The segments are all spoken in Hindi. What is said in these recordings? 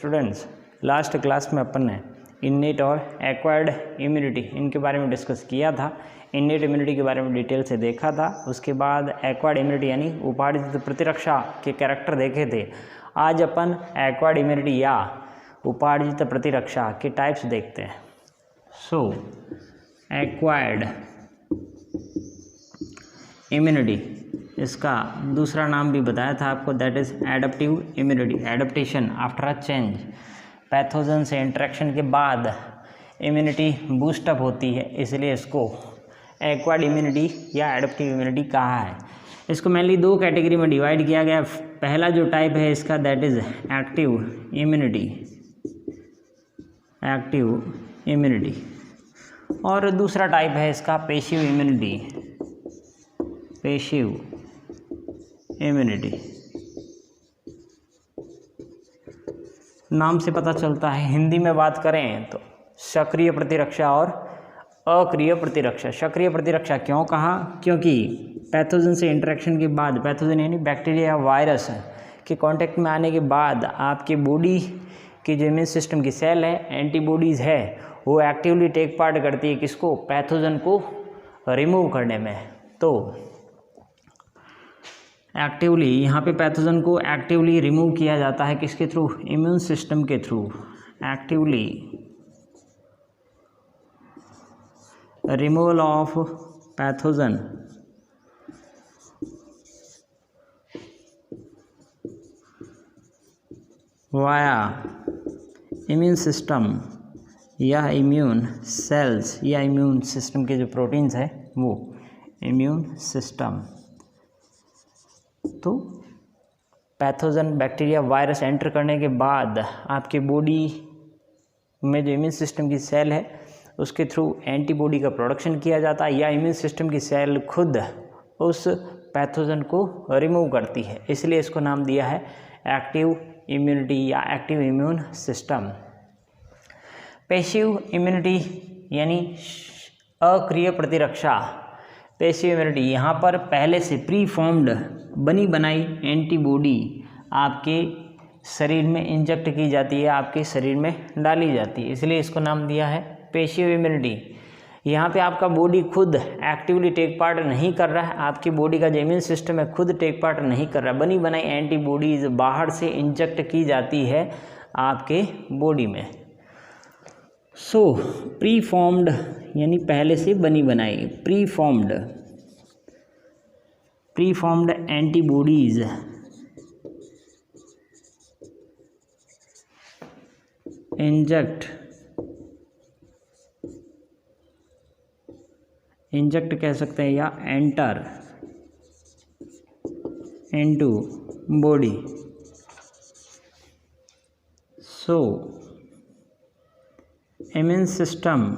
स्टूडेंट्स, लास्ट क्लास में अपन ने इन्नेट और एक्वायर्ड इम्यूनिटी इनके बारे में डिस्कस किया था। इन्नेट इम्यूनिटी के बारे में डिटेल से देखा था। उसके बाद एक्वायर्ड इम्यूनिटी यानी उपार्जित प्रतिरक्षा के कैरेक्टर देखे थे। आज अपन एक्वायर्ड इम्यूनिटी या उपार्जित प्रतिरक्षा के टाइप्स देखते हैं। सो एक्वायर्ड इम्यूनिटी, इसका दूसरा नाम भी बताया था आपको, that is adaptive immunity. Adaptation after a change, pathogen से इंटरेक्शन के बाद इम्यूनिटी बूस्टअप होती है, इसलिए इसको एक्वायर्ड इम्यूनिटी या एडप्टिव इम्यूनिटी कहा है। इसको मेनली दो कैटेगरी में डिवाइड किया गया। पहला जो टाइप है इसका that is active immunity, active immunity, और दूसरा टाइप है इसका पैसिव इम्यूनिटी, पैसिव इम्यूनिटी। नाम से पता चलता है, हिंदी में बात करें तो सक्रिय प्रतिरक्षा और अक्रिय प्रतिरक्षा। सक्रिय प्रतिरक्षा क्यों कहा? क्योंकि पैथोजन से इंटरेक्शन के बाद, पैथोजन यानी बैक्टीरिया या वायरस के कांटेक्ट में आने के बाद आपके बॉडी की जो इम्यून सिस्टम की सेल है, एंटीबॉडीज़ है, वो एक्टिवली टेक पार्ट करती है किसको? पैथोजन को रिमूव करने में। तो एक्टिवली यहाँ पे पैथोजन को एक्टिवली रिमूव किया जाता है किसके थ्रू? इम्यून सिस्टम के through. Actively removal of pathogen via immune system या इम्यून सेल्स या इम्यून सिस्टम के जो प्रोटीन्स है वो इम्यून सिस्टम। तो पैथोजन बैक्टीरिया वायरस एंटर करने के बाद आपके बॉडी में जो इम्यून सिस्टम की सेल है उसके थ्रू एंटीबॉडी का प्रोडक्शन किया जाता है, या इम्यून सिस्टम की सेल खुद उस पैथोजन को रिमूव करती है, इसलिए इसको नाम दिया है एक्टिव इम्यूनिटी या active immune system. Passive immunity यानी अक्रिय प्रतिरक्षा। पैसिव इम्यूनिटी, यहाँ पर पहले से प्री फॉर्म्ड बनी बनाई एंटीबॉडी आपके शरीर में इंजेक्ट की जाती है, आपके शरीर में डाली जाती है, इसलिए इसको नाम दिया है पैसिव इम्यूनिटी। यहाँ पे आपका बॉडी खुद एक्टिवली टेक पार्ट नहीं कर रहा है, आपकी बॉडी का जो इम्यून सिस्टम है खुद टेक पार्ट नहीं कर रहा, बनी बनाई एंटीबॉडीज बाहर से इंजेक्ट की जाती है आपके बॉडी में। सो प्री फॉर्म्ड यानी पहले से बनी बनाई, प्री फॉर्म्ड एंटीबॉडीज इंजेक्ट कह सकते हैं, या enter into body. So immune system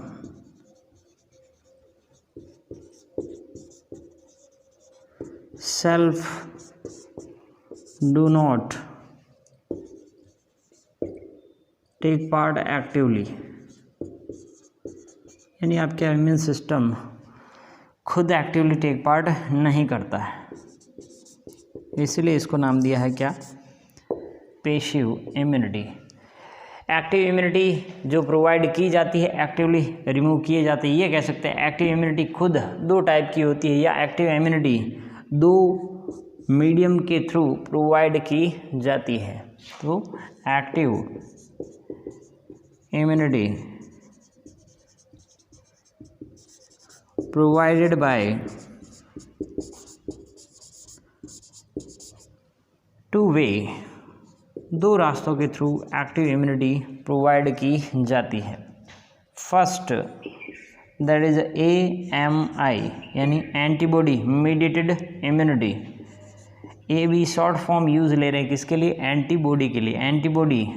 self do not take part actively, यानी आपका इम्यून सिस्टम खुद एक्टिवली टेक पार्ट नहीं करता है, इसलिए इसको नाम दिया है क्या? Passive immunity. एक्टिव इम्यूनिटी जो प्रोवाइड की जाती है, एक्टिवली रिमूव किए जाते हैं, ये कह सकते हैं। एक्टिव इम्यूनिटी खुद दो टाइप की होती है, या एक्टिव इम्यूनिटी दो मीडियम के थ्रू प्रोवाइड की जाती है। तो active immunity provided by two way, दो रास्तों के थ्रू एक्टिव इम्यूनिटी प्रोवाइड की जाती है। फर्स्ट दैट इज AMI यानी एंटीबॉडी मीडिएटेड इम्यूनिटी। ए भी शॉर्ट फॉर्म यूज़ ले रहे हैं किसके लिए? एंटीबॉडी के लिए। Antibody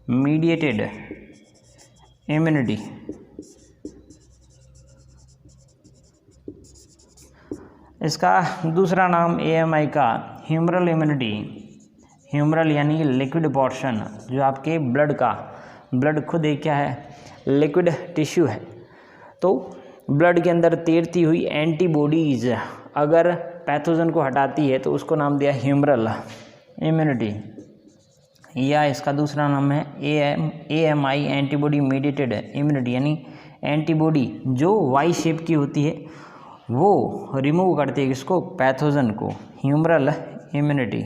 mediated immunity. इसका दूसरा नाम AMI का ह्यूमरल इम्यूनिटी। ह्यूमरल यानी लिक्विड पोर्शन, जो आपके ब्लड खुद एक क्या है? लिक्विड टिश्यू है। तो ब्लड के अंदर तैरती हुई एंटीबॉडीज़ अगर पैथोजन को हटाती है तो उसको नाम दिया ह्यूमरल इम्यूनिटी। या इसका दूसरा नाम है AMI एंटीबॉडी मीडिएटेड इम्यूनिटी, यानी एंटीबॉडी जो वाई शेप की होती है वो रिमूव करती है किसको, पैथोजन को, ह्यूमरल इम्यूनिटी।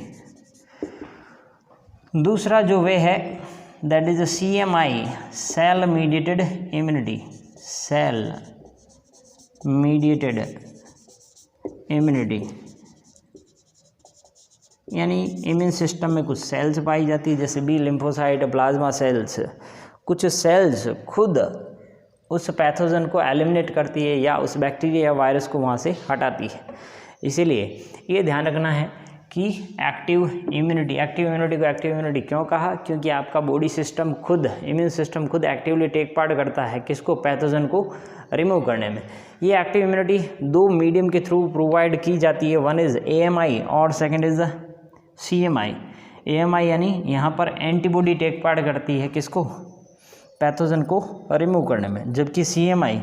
दूसरा जो वे है that is CMI cell mediated immunity, cell mediated immunity, यानी इम्यून सिस्टम में कुछ सेल्स पाई जाती है जैसे बी लिम्फोसाइट, प्लाज्मा सेल्स, कुछ सेल्स खुद उस पैथोजन को एलिमिनेट करती है या उस बैक्टीरिया या वायरस को वहाँ से हटाती है। इसीलिए ये ध्यान रखना है कि एक्टिव इम्यूनिटी को एक्टिव इम्यूनिटी क्यों कहा, क्योंकि आपका बॉडी सिस्टम खुद, इम्यून सिस्टम खुद एक्टिवली टेक पार्ट करता है किसको, पैथोजन को रिमूव करने में। ये एक्टिव इम्यूनिटी दो मीडियम के थ्रू प्रोवाइड की जाती है, वन इज़ AMI और सेकेंड इज़ CMI। AMI यानी यहाँ पर एंटीबॉडी टेक पार्ट करती है किसको, पैथोजन को रिमूव करने में, जबकि CMI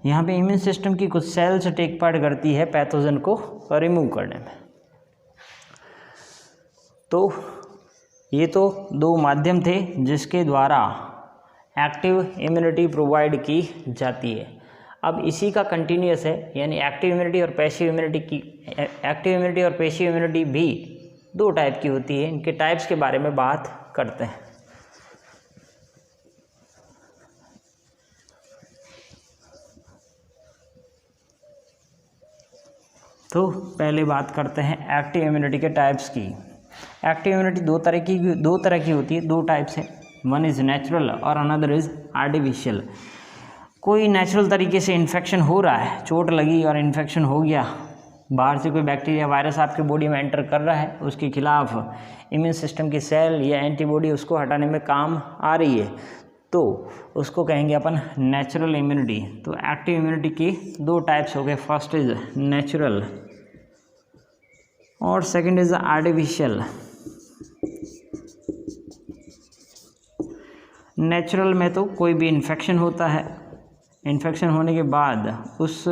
यहाँ पे इम्यून सिस्टम की कुछ सेल्स टेक पार्ट करती है पैथोजन को रिमूव करने में। तो ये तो दो माध्यम थे जिसके द्वारा एक्टिव इम्यूनिटी प्रोवाइड की जाती है। अब इसी का कंटिन्यूस है, यानी एक्टिव इम्यूनिटी और पैसिव इम्यूनिटी की, एक्टिव इम्यूनिटी और पैसिव इम्यूनिटी भी दो टाइप की होती है। इनके टाइप्स के बारे में बात करते हैं। तो पहले बात करते हैं एक्टिव इम्यूनिटी के टाइप्स की। एक्टिव इम्यूनिटी दो तरह की होती है, दो टाइप्स हैं, वन इज़ नेचुरल और अनदर इज़ आर्टिफिशियल। कोई नेचुरल तरीके से इन्फेक्शन हो रहा है, चोट लगी और इन्फेक्शन हो गया, बाहर से कोई बैक्टीरिया वायरस आपके बॉडी में एंटर कर रहा है, उसके खिलाफ इम्यून सिस्टम की सेल या एंटीबॉडी उसको हटाने में काम आ रही है, तो उसको कहेंगे अपन नेचुरल इम्यूनिटी। तो एक्टिव इम्यूनिटी के दो टाइप्स हो गए, फर्स्ट इज़ नेचुरल और सेकंड इज़ आर्टिफिशियल। नेचुरल में तो कोई भी इन्फेक्शन होता है, इन्फेक्शन होने के बाद उस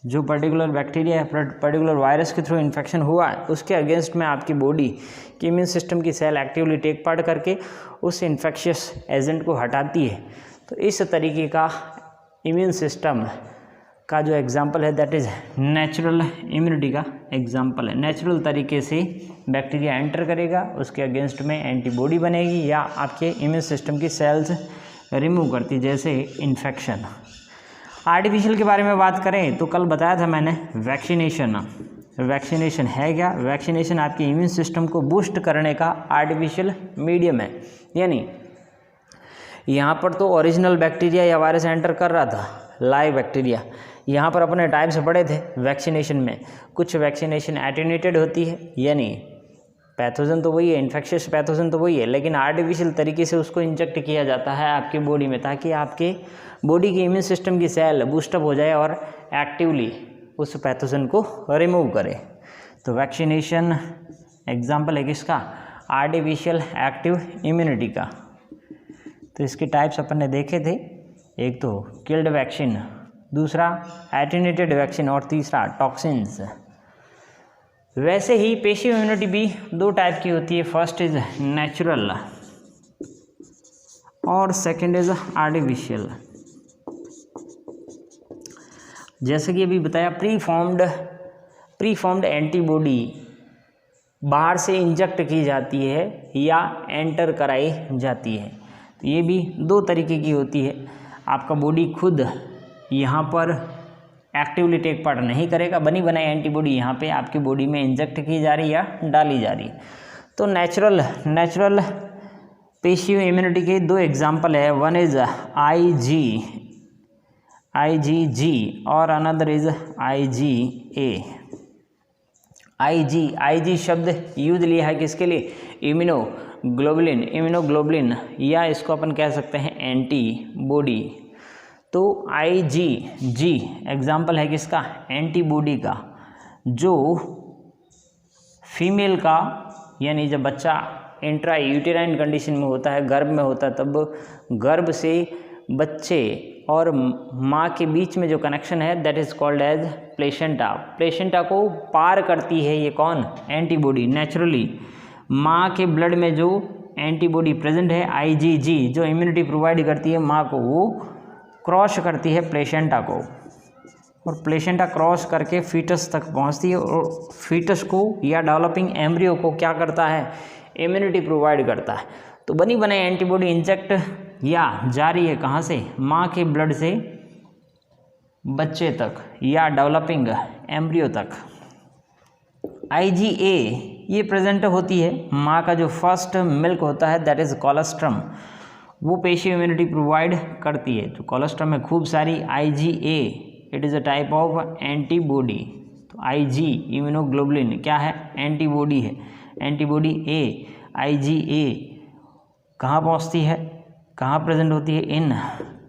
जो पर्टिकुलर बैक्टीरिया या पर्टिकुलर वायरस के थ्रू इन्फेक्शन हुआ है उसके अगेंस्ट में आपकी बॉडी की इम्यून सिस्टम की सेल एक्टिवली टेक पार्ट करके उस इन्फेक्शियस एजेंट को हटाती है। तो इस तरीके का इम्यून सिस्टम का जो एग्जांपल है दैट इज़ नेचुरल इम्यूनिटी का एग्जांपल है। नेचुरल तरीके से बैक्टीरिया एंटर करेगा, उसके अगेंस्ट में एंटीबॉडी बनेगी या आपके इम्यून सिस्टम की सेल्स रिमूव करती, जैसे इन्फेक्शन। आर्टिफिशियल के बारे में बात करें तो कल बताया था मैंने वैक्सीनेशन। वैक्सीनेशन है क्या? वैक्सीनेशन आपके इम्यून सिस्टम को बूस्ट करने का आर्टिफिशियल मीडियम है। यानी यहाँ पर तो ओरिजिनल बैक्टीरिया या वायरस एंटर कर रहा था, लाइव बैक्टीरिया। यहाँ पर अपने टाइप्स पढ़े थे वैक्सीनेशन में। कुछ वैक्सीनेशन एटेन्यूएटेड होती है, यानी पैथोजन तो वही है, इन्फेक्शियस पैथोजन तो वही है, लेकिन आर्टिफिशियल तरीके से उसको इंजेक्ट किया जाता है आपके बॉडी में, ताकि आपके बॉडी की इम्यून सिस्टम की सेल बूस्टअप हो जाए और एक्टिवली उस पैथोजन को रिमूव करे। तो वैक्सीनेशन एग्जाम्पल है किसका? आर्टिफिशियल एक्टिव इम्यूनिटी का। तो इसके टाइप्स अपन ने देखे थे, एक तो किल्ड वैक्सीन, दूसरा एटेन्यूएटेड वैक्सीन और तीसरा टॉक्सिन्स। वैसे ही पैसिव इम्यूनिटी भी दो टाइप की होती है, फर्स्ट इज नेचुरल और सेकंड इज आर्टिफिशियल। जैसे कि अभी बताया, प्री फॉर्म्ड एंटीबॉडी बाहर से इंजेक्ट की जाती है या एंटर कराई जाती है। तो ये भी दो तरीके की होती है। आपका बॉडी खुद यहाँ पर एक्टिवली टेक पार्ट नहीं करेगा, बनी बनाई एंटीबॉडी यहाँ पे आपकी बॉडी में इंजेक्ट की जा रही है या डाली जा रही है। तो नेचुरल पैसिव इम्यूनिटी के दो एग्जांपल है, वन इज IgG और अनदर इज IgA। IG शब्द यूज लिया है किसके लिए? इम्यूनोग्लोबुलिन या इसको अपन कह सकते हैं एंटीबॉडी। तो IgG एग्जाम्पल है किसका? एंटीबॉडी का, जो फीमेल का, यानी जब बच्चा इंट्रा यूटेराइन कंडीशन में होता है, गर्भ में होता है, तब गर्भ से बच्चे और माँ के बीच में जो कनेक्शन है that is called as placenta. Placenta को पार करती है ये कौन? एंटीबॉडी। नेचुरली माँ के ब्लड में जो एंटीबॉडी प्रेजेंट है, IgG जो इम्यूनिटी प्रोवाइड करती है माँ को, वो क्रॉस करती है प्लेसेंटा को, और प्लेसेंटा क्रॉस करके फीटस तक पहुंचती है, और फीटस को या डेवलपिंग एम्ब्रियो को क्या करता है, इम्यूनिटी प्रोवाइड करता है। तो बनी बनाई एंटीबॉडी इंजेक्ट या जा रही है कहाँ से, माँ के ब्लड से बच्चे तक या डेवलपिंग एम्ब्रियो तक। IgA ये प्रेजेंट होती है, माँ का जो फर्स्ट मिल्क होता है दैट इज़ कोलेस्ट्रम, वो पेशी इम्यूनिटी प्रोवाइड करती है। तो कोलेस्ट्रम में खूब सारी IgA, it is a type of antibody. तो IG इम्यूनोग्लोबुलिन क्या है, एंटीबॉडी है। एंटीबॉडी A IgA कहाँ पहुँचती है, कहाँ प्रेजेंट होती है, इन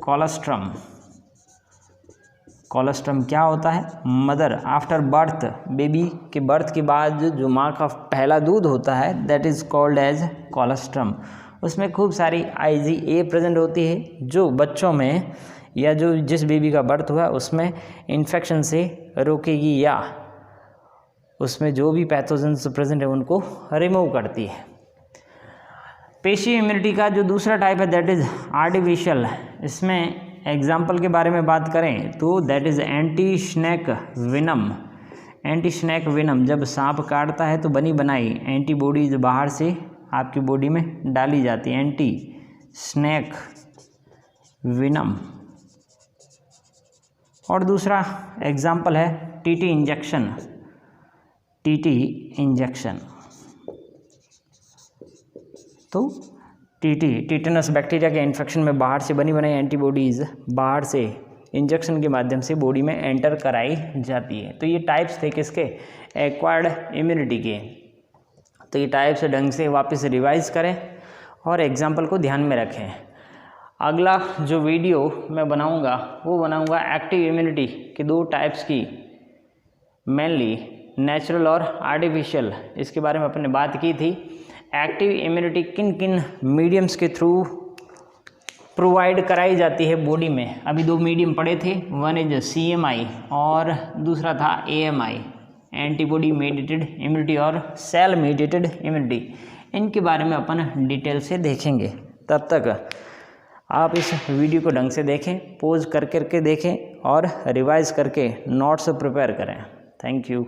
कोलेस्ट्रम। कोलेस्ट्रम क्या होता है, मदर आफ्टर बर्थ, बेबी के बर्थ के बाद जो माँ का पहला दूध होता है that is called as colostrum. उसमें खूब सारी IgA प्रेजेंट होती है, जो बच्चों में या जो जिस बेबी का बर्थ हुआ उसमें इन्फेक्शन से रोकेगी या उसमें जो भी पैथोजेंस प्रेजेंट है उनको रिमूव करती है। पेशी इम्यूनिटी का जो दूसरा टाइप है दैट इज़ आर्टिफिशियल। इसमें एग्जाम्पल के बारे में बात करें तो that is anti snake venom. Anti snake venom, जब सांप काटता है तो बनी बनाई एंटीबॉडीज बाहर से आपकी बॉडी में डाली जाती है, एंटी स्नेक विनम। और दूसरा एग्जाम्पल है TT इंजेक्शन। TT इंजेक्शन तो टीटेनस बैक्टीरिया के इन्फेक्शन में बाहर से बनी बनाई एंटीबॉडीज़ बाहर से इंजेक्शन के माध्यम से बॉडी में एंटर कराई जाती है। तो ये टाइप्स थे किसके, एक्वायर्ड इम्यूनिटी के। तो ये टाइप्स ढंग से वापस रिवाइज करें और एग्जाम्पल को ध्यान में रखें। अगला जो वीडियो मैं बनाऊंगा वो बनाऊंगा एक्टिव इम्यूनिटी के दो टाइप्स की, मेनली नेचुरल और आर्टिफिशियल। इसके बारे में अपने बात की थी। एक्टिव इम्यूनिटी किन किन मीडियम्स के थ्रू प्रोवाइड कराई जाती है बॉडी में। अभी दो मीडियम पढ़े थे, वन इज CMI और दूसरा था AMI, एंटीबॉडी मेडिएटेड इम्यूनिटी और सेल मेडिएटेड इम्यूनिटी। इनके बारे में अपन डिटेल से देखेंगे। तब तक आप इस वीडियो को ढंग से देखें, पॉज कर करके देखें और रिवाइज करके नोट्स प्रिपेयर करें। Thank you.